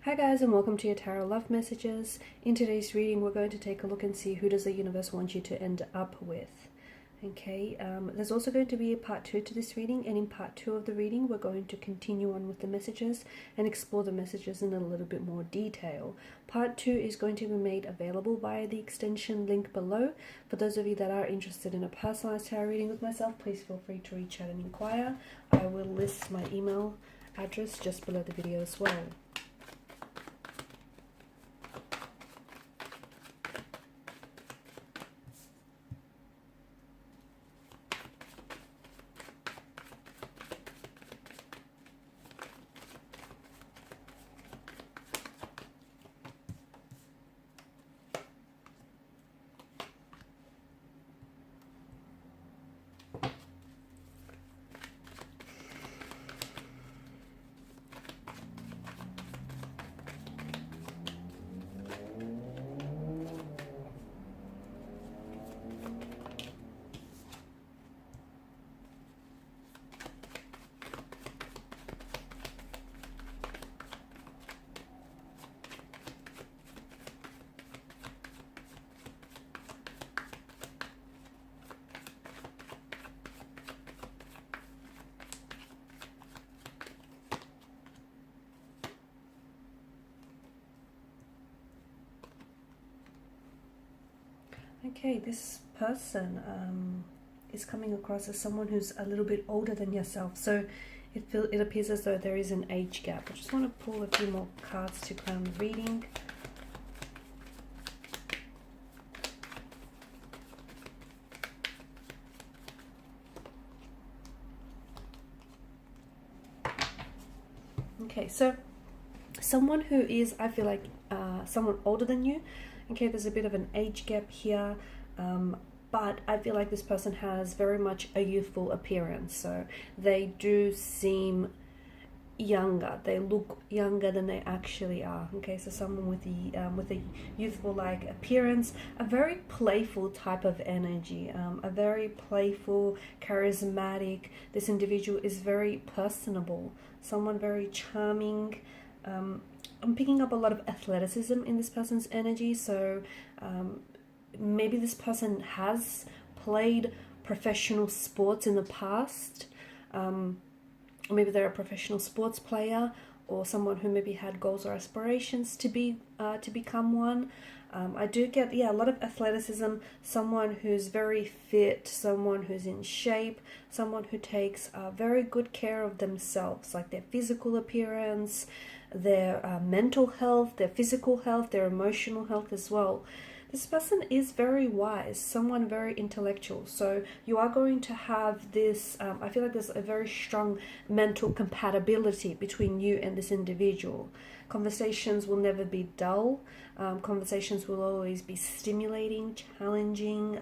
Hi guys, and welcome to your Tarot Love Messages. In today's reading, we're going to take a look and see who does the universe want you to end up with. Okay, there's also going to be a part 2 to this reading, and in part 2 of the reading, we're going to continue on with the messages and explore the messages in a little bit more detail. Part 2 is going to be made available via the extension link below. For those of you that are interested in a personalized tarot reading with myself, please feel free to reach out and inquire. I will list my email address just below the video as well. Okay, this person is coming across as someone who's a little bit older than yourself. So it appears as though there is an age gap. I just want to pull a few more cards to crown the reading. Okay, so someone who is, I feel like, someone older than you. Okay, there's a bit of an age gap here, but I feel like this person has very much a youthful appearance. So they do seem younger. They look younger than they actually are. Okay, so someone with a youthful like appearance, a very playful type of energy, a very playful, charismatic. This individual is very personable. Someone very charming. I'm picking up a lot of athleticism in this person's energy, so maybe this person has played professional sports in the past. Maybe they're a professional sports player, or someone who maybe had goals or aspirations to become one. I do get, a lot of athleticism, someone who's very fit, someone who's in shape, someone who takes very good care of themselves, like their physical appearance, their mental health, their physical health, their emotional health as well. This person is very wise, someone very intellectual. So you are going to have this, I feel like there's a very strong mental compatibility between you and this individual. Conversations will never be dull. Conversations will always be stimulating, challenging.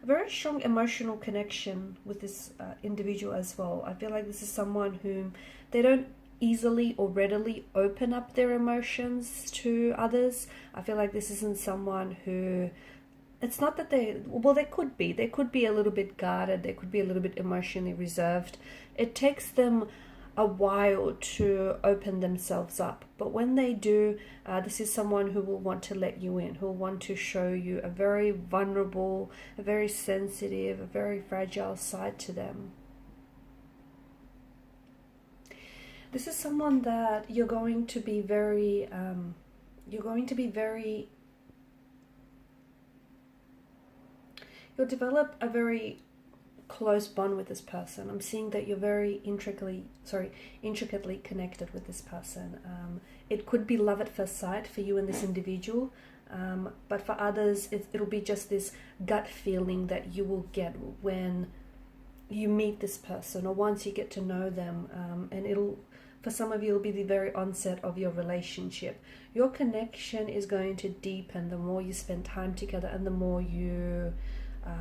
A very strong emotional connection with this individual as well. I feel like this is someone whom they don't easily or readily open up their emotions to others. I feel like this isn't someone who, it's not that they could be a little bit guarded, they could be a little bit emotionally reserved. It takes them a while to open themselves up, but when they do, this is someone who will want to let you in, who will want to show you a very vulnerable, a very sensitive, a very fragile side to them. This is someone that you'll develop a very close bond with this person. I'm seeing that you're very intricately connected with this person. It could be love at first sight for you and this individual, but for others, it'll be just this gut feeling that you will get when you meet this person or once you get to know them, and for some of you, it'll be the very onset of your relationship. Your connection is going to deepen the more you spend time together and the more you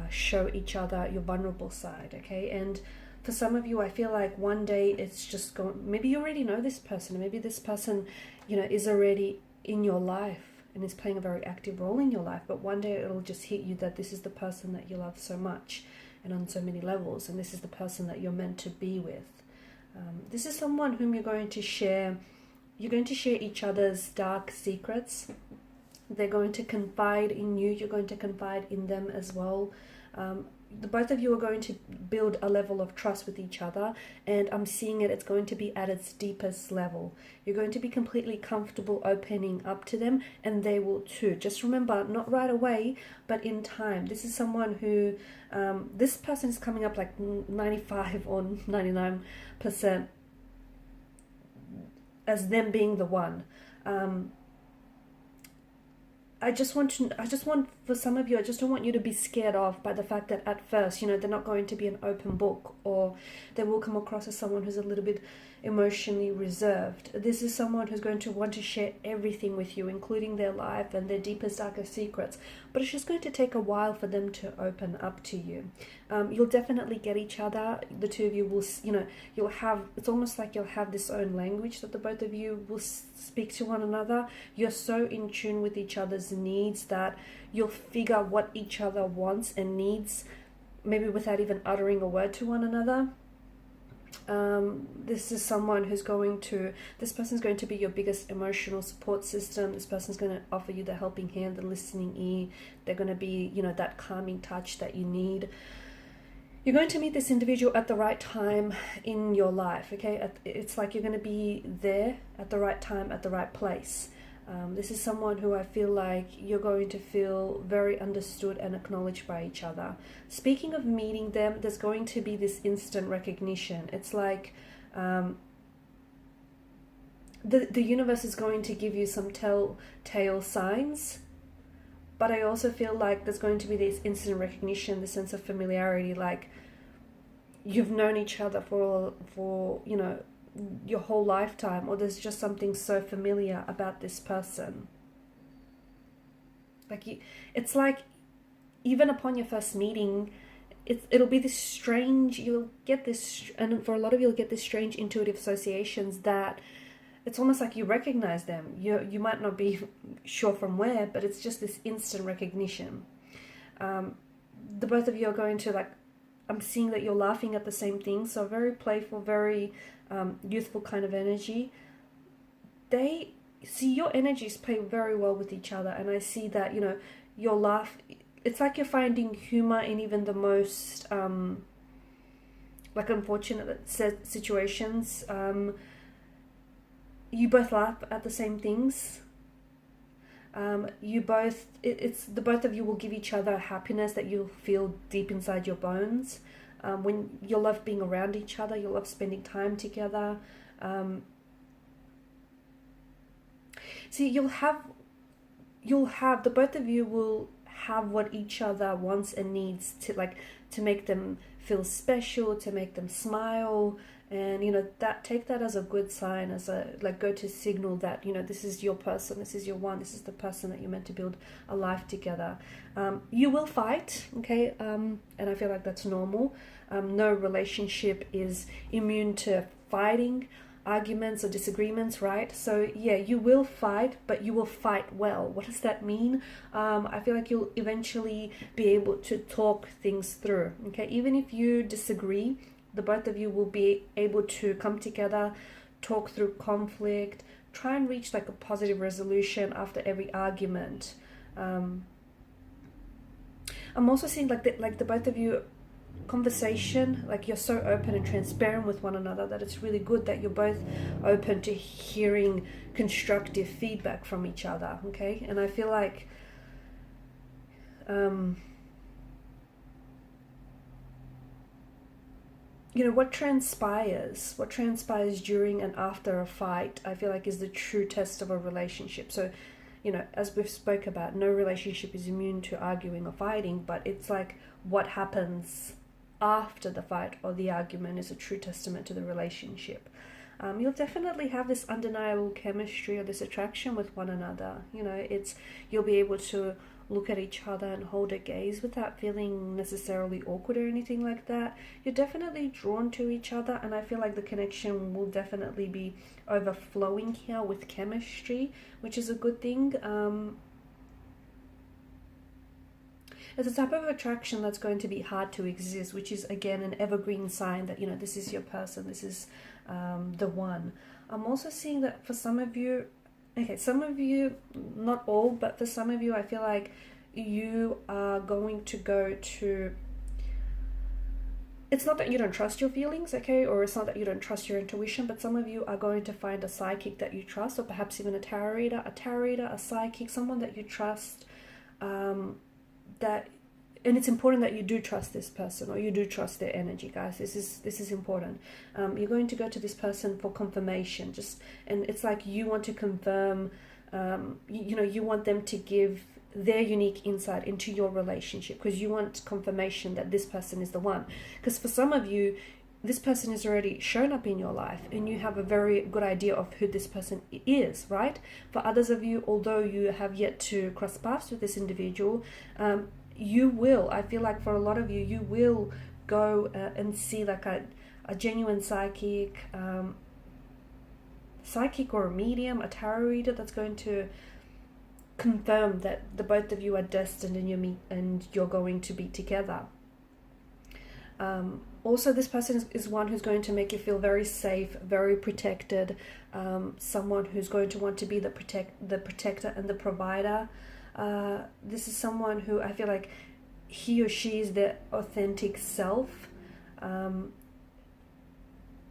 show each other your vulnerable side, okay? And for some of you, I feel like one day it's just going, maybe you already know this person, maybe this person, is already in your life and is playing a very active role in your life, but one day it'll just hit you that this is the person that you love so much and on so many levels, and this is the person that you're meant to be with. This is someone whom you're going to share each other's dark secrets. They're going to confide in you. You're going to confide in them as well. The both of you are going to build a level of trust with each other, and I'm seeing it's going to be at its deepest level. You're going to be completely comfortable opening up to them, and they will too. Just remember, not right away, but in time. This is someone who, this person is coming up like 95 or 99% as them being the one. I just want for some of you, I just don't want you to be scared off by the fact that at first, they're not going to be an open book, or they will come across as someone who's a little bit emotionally reserved. This is someone who's going to want to share everything with you, including their life and their deepest, darkest secrets. But it's just going to take a while for them to open up to you. You'll definitely get each other. The two of you will, you'll have, it's almost like you'll have this own language that the both of you will speak to one another. You're so in tune with each other's needs that you'll figure what each other wants and needs, maybe without even uttering a word to one another. This is someone who's this person's going to be your biggest emotional support system. This person's going to offer you the helping hand, the listening ear. They're going to be, that calming touch that you need. You're going to meet this individual at the right time in your life, okay? It's like you're going to be there at the right time, at the right place. This is someone who I feel like you're going to feel very understood and acknowledged by each other. Speaking of meeting them, there's going to be this instant recognition. It's like the universe is going to give you some telltale signs, but I also feel like there's going to be this instant recognition, the sense of familiarity, like you've known each other for your whole lifetime, or there's just something so familiar about this person. It's like even upon your first meeting, it'll be this strange, you'll get this, and for a lot of you, you'll get this strange intuitive associations that it's almost like you recognize them. You might not be sure from where, but it's just this instant recognition. The both of you are going to, I'm seeing that you're laughing at the same thing, so very playful, very youthful kind of energy. They see your energies play very well with each other, and I see that, your laugh, it's like you're finding humor in even the most unfortunate situations. You both laugh at the same things. It's the both of you will give each other happiness that you'll feel deep inside your bones. When you love being around each other, you love spending time together. See, you'll have the both of you will have what each other wants and needs to make them feel special, to make them smile, and take that as a good sign, as a go to signal that this is your person, this is your one, this is the person that you're meant to build a life together. You will fight, okay, and I feel like that's normal. No relationship is immune to fighting, arguments or disagreements, right? So yeah, you will fight, but you will fight well. What does that mean? I feel like you'll eventually be able to talk things through, okay? Even if you disagree, the both of you will be able to come together, talk through conflict, try and reach a positive resolution after every argument. I'm also seeing the both of you conversation, you're so open and transparent with one another that it's really good that you're both open to hearing constructive feedback from each other, okay? And I feel like what transpires during and after a fight, I feel like is the true test of a relationship. So as we've spoke about, no relationship is immune to arguing or fighting, but it's what happens after the fight or the argument is a true testament to the relationship. You'll definitely have this undeniable chemistry or this attraction with one another. You'll be able to look at each other and hold a gaze without feeling necessarily awkward or anything like that. You're definitely drawn to each other, and I feel like the connection will definitely be overflowing here with chemistry, which is a good thing. It's a type of attraction that's going to be hard to exist, which is again an evergreen sign that this is your person, this is the one. I'm also seeing that for some of you, okay, some of you, not all, but for some of you, I feel like you are going to go to, it's not that you don't trust your feelings, okay, or it's not that you don't trust your intuition, but some of you are going to find a psychic that you trust, or perhaps even a tarot reader, a psychic, someone that you trust, that, and it's important that you do trust this person, or you do trust their energy, guys. This is important. You're going to go to this person for confirmation, and it's like you want to confirm, you want them to give their unique insight into your relationship, because you want confirmation that this person is the one. Because for some of you, this person is already shown up in your life and you have a very good idea of who this person is, right? For others of you, although you have yet to cross paths with this individual, you will, I feel like for a lot of you, you will go and see like a genuine psychic or a medium, a tarot reader that's going to confirm that the both of you are destined and you're going to be together. Also, this person is one who's going to make you feel very safe, very protected, someone who's going to want to be the protector and the provider. This is someone who I feel like he or she is their authentic self.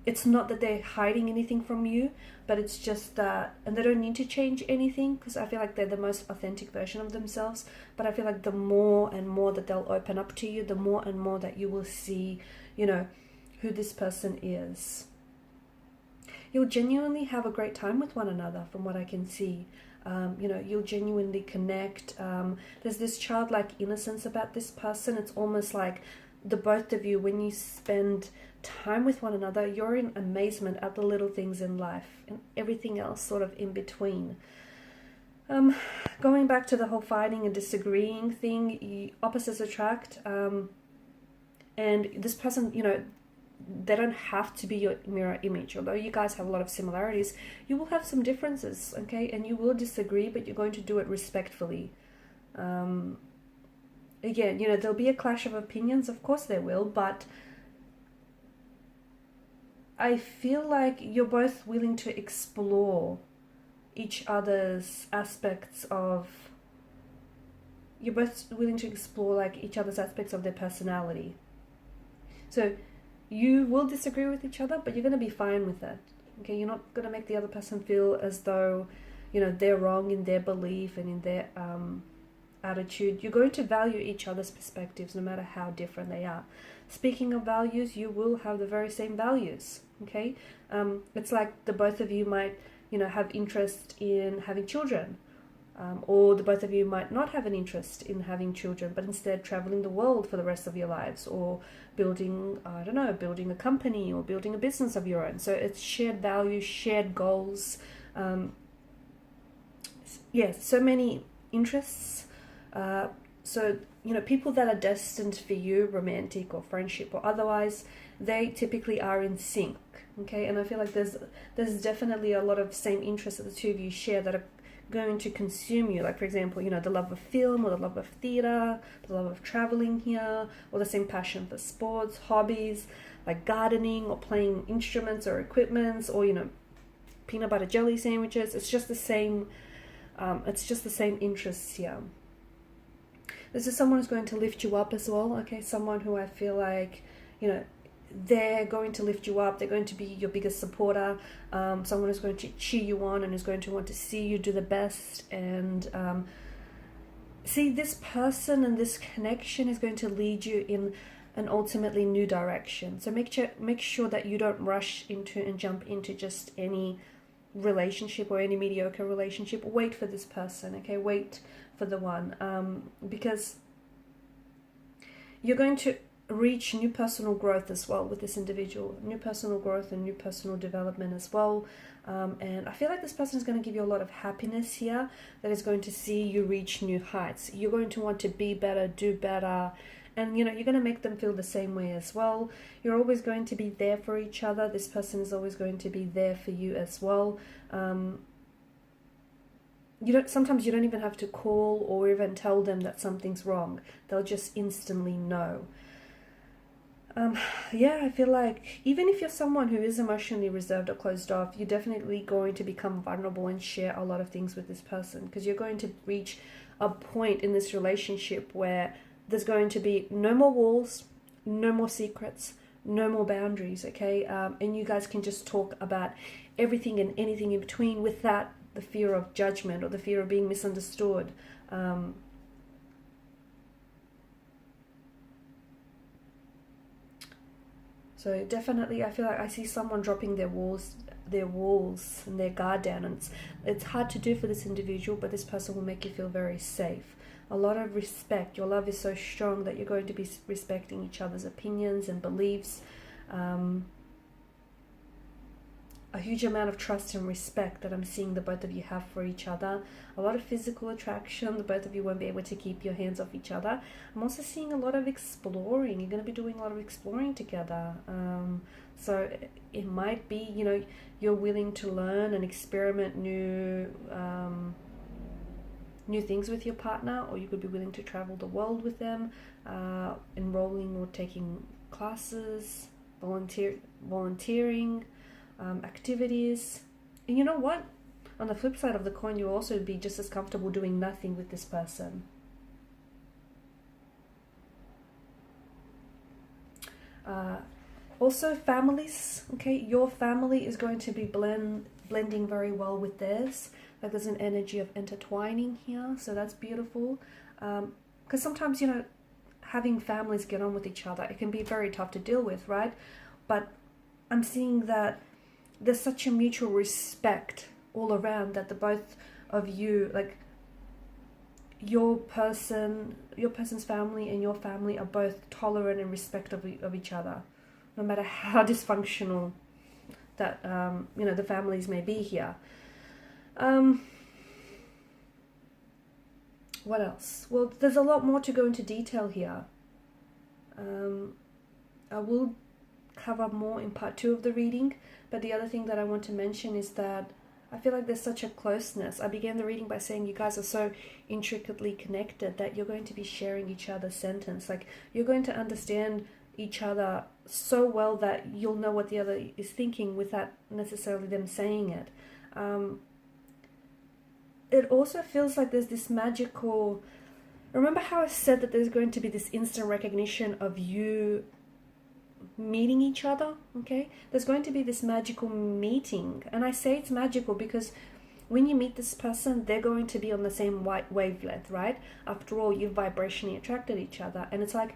It's not that they're hiding anything from you, but it's just that, and they don't need to change anything, because I feel like they're the most authentic version of themselves. But I feel like the more and more that they'll open up to you, the more and more that you will see, who this person is. You'll genuinely have a great time with one another, from what I can see. You'll genuinely connect. There's this childlike innocence about this person. It's almost like the both of you, when you spend time with one another, you're in amazement at the little things in life and everything else sort of in between. Going back to the whole fighting and disagreeing thing, opposites attract. And this person, they don't have to be your mirror image. Although you guys have a lot of similarities, you will have some differences, okay? And you will disagree, but you're going to do it respectfully. Again, there'll be a clash of opinions, of course there will, but I feel like you're both willing to explore each other's aspects of, you're both willing to explore like each other's aspects of their personality. So you will disagree with each other, but you're going to be fine with that. Okay, you're not going to make the other person feel as though, they're wrong in their belief and in their attitude. You're going to value each other's perspectives, no matter how different they are. Speaking of values, you will have the very same values. Okay, it's like the both of you might, have interest in having children, or the both of you might not have an interest in having children, but instead traveling the world for the rest of your lives, or building a company or building a business of your own. So it's shared values, shared goals. So many interests. So people that are destined for you, romantic or friendship or otherwise, they typically are in sync. Okay, and I feel like there's definitely a lot of same interests that the two of you share that are going to consume you. Like, for example, the love of film, or the love of theater, the love of traveling here, or the same passion for sports, hobbies like gardening or playing instruments or equipments, or peanut butter jelly sandwiches. It's just the same. It's just the same interests here. This is someone who's going to lift you up as well. Okay, someone who I feel like they're going to lift you up. They're going to be your biggest supporter. Someone who's going to cheer you on and is going to want to see you do the best. And see, this person and this connection is going to lead you in an ultimately new direction. So make sure that you don't rush into and jump into just any relationship or any mediocre relationship. Wait for this person, okay? Wait for the one, because you're going to reach new personal growth as well with this individual. New personal growth and new personal development as well. And I feel like this person is going to give you a lot of happiness here, that is going to see you reach new heights. You're going to want to be better, do better, and you're going to make them feel the same way as well. You're always going to be there for each other. This person is always going to be there for you as well. Sometimes you don't even have to call or even tell them that something's wrong. They'll just instantly know. Yeah, I feel like even if you're someone who is emotionally reserved or closed off, you're definitely going to become vulnerable and share a lot of things with this person, because you're going to reach a point in this relationship where there's going to be no more walls, no more secrets, no more boundaries, okay? And you guys can just talk about everything and anything in between without the fear of judgment or the fear of being misunderstood. So definitely, I feel like I see someone dropping their walls and their guard down, and it's hard to do for this individual, but this person will make you feel very safe. A lot of respect. Your love is so strong that you're going to be respecting each other's opinions and beliefs. A huge amount of trust and respect that I'm seeing the both of you have for each other. A lot of physical attraction. The both of you won't be able to keep your hands off each other. I'm also seeing a lot of exploring. You're going to be doing a lot of exploring together. So it might be, you know, you're willing to learn and experiment new things with your partner, or you could be willing to travel the world with them, enrolling or taking classes, volunteering, activities. And you know what? On the flip side of the coin, you'll also be just as comfortable doing nothing with this person. Also, families. Okay, your family is going to be blending very well with theirs. Like there's an energy of intertwining here, so that's beautiful. Because sometimes, you know, having families get on with each other, it can be very tough to deal with, right? But I'm seeing that there's such a mutual respect all around that the both of you, like your person's family and your family, are both tolerant and respectful of each other, no matter how dysfunctional that you know, the families may be here. What else? Well, there's a lot more to go into detail here. I will cover more in part 2 of the reading, but the other thing that I want to mention is that I feel like there's such a closeness. I began the reading by saying you guys are so intricately connected that you're going to be sharing each other's sentence. Like, you're going to understand each other so well that you'll know what the other is thinking without necessarily them saying it. It also feels like there's this magical... Remember how I said that there's going to be this instant recognition of you meeting each other? Okay, there's going to be this magical meeting, and I say it's magical because when you meet this person, they're going to be on the same wavelength, right? After all, you've vibrationally attracted each other, and it's like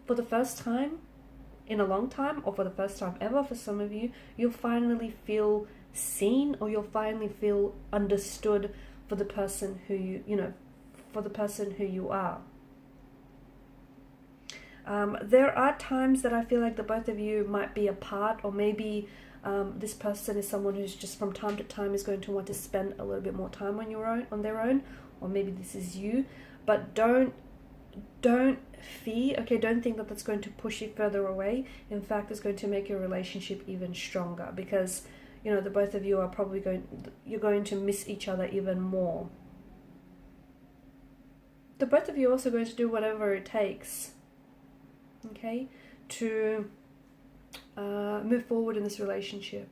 for the first time in a long time, or for the first time ever for some of you, you'll finally feel seen, or you'll finally feel understood for the person who you know, for the person who you are. There are times that I feel like the both of you might be apart, or maybe this person is someone who's just from time to time is going to want to spend a little bit more time on their own, or maybe this is you. But don't fear, okay? Don't think that that's going to push you further away. In fact, it's going to make your relationship even stronger, because you know, the both of you are probably you're going to miss each other even more. The both of you are also going to do whatever it takes, okay, to move forward in this relationship.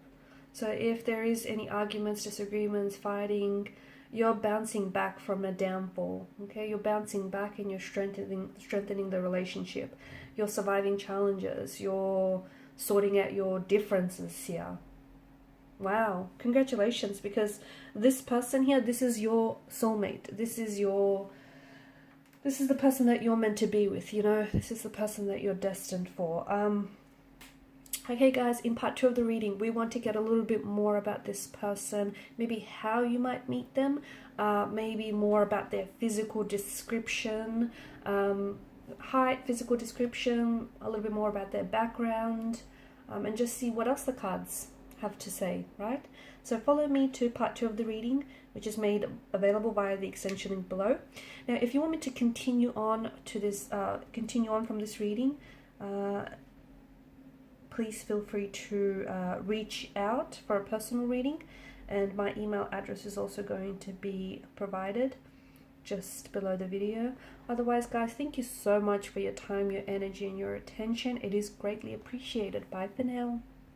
So if there is any arguments, disagreements, fighting, you're bouncing back from a downfall, okay? You're bouncing back and you're strengthening the relationship. You're surviving challenges. You're sorting out your differences here. Wow, congratulations, because this person here, this is your soulmate. This is the person that you're meant to be with, you know? This is the person that you're destined for. Okay, guys, in part 2 of the reading, we want to get a little bit more about this person, maybe how you might meet them, maybe more about their physical description, height, physical description, a little bit more about their background, and just see what else the cards have to say, right? So follow me to part 2 of the reading, which is made available via the extension link below. Now, if you want me to continue on from this reading, please feel free to reach out for a personal reading, and my email address is also going to be provided. just below the video. Otherwise, guys, thank you so much for your time, your energy, and your attention. It is greatly appreciated. Bye for now.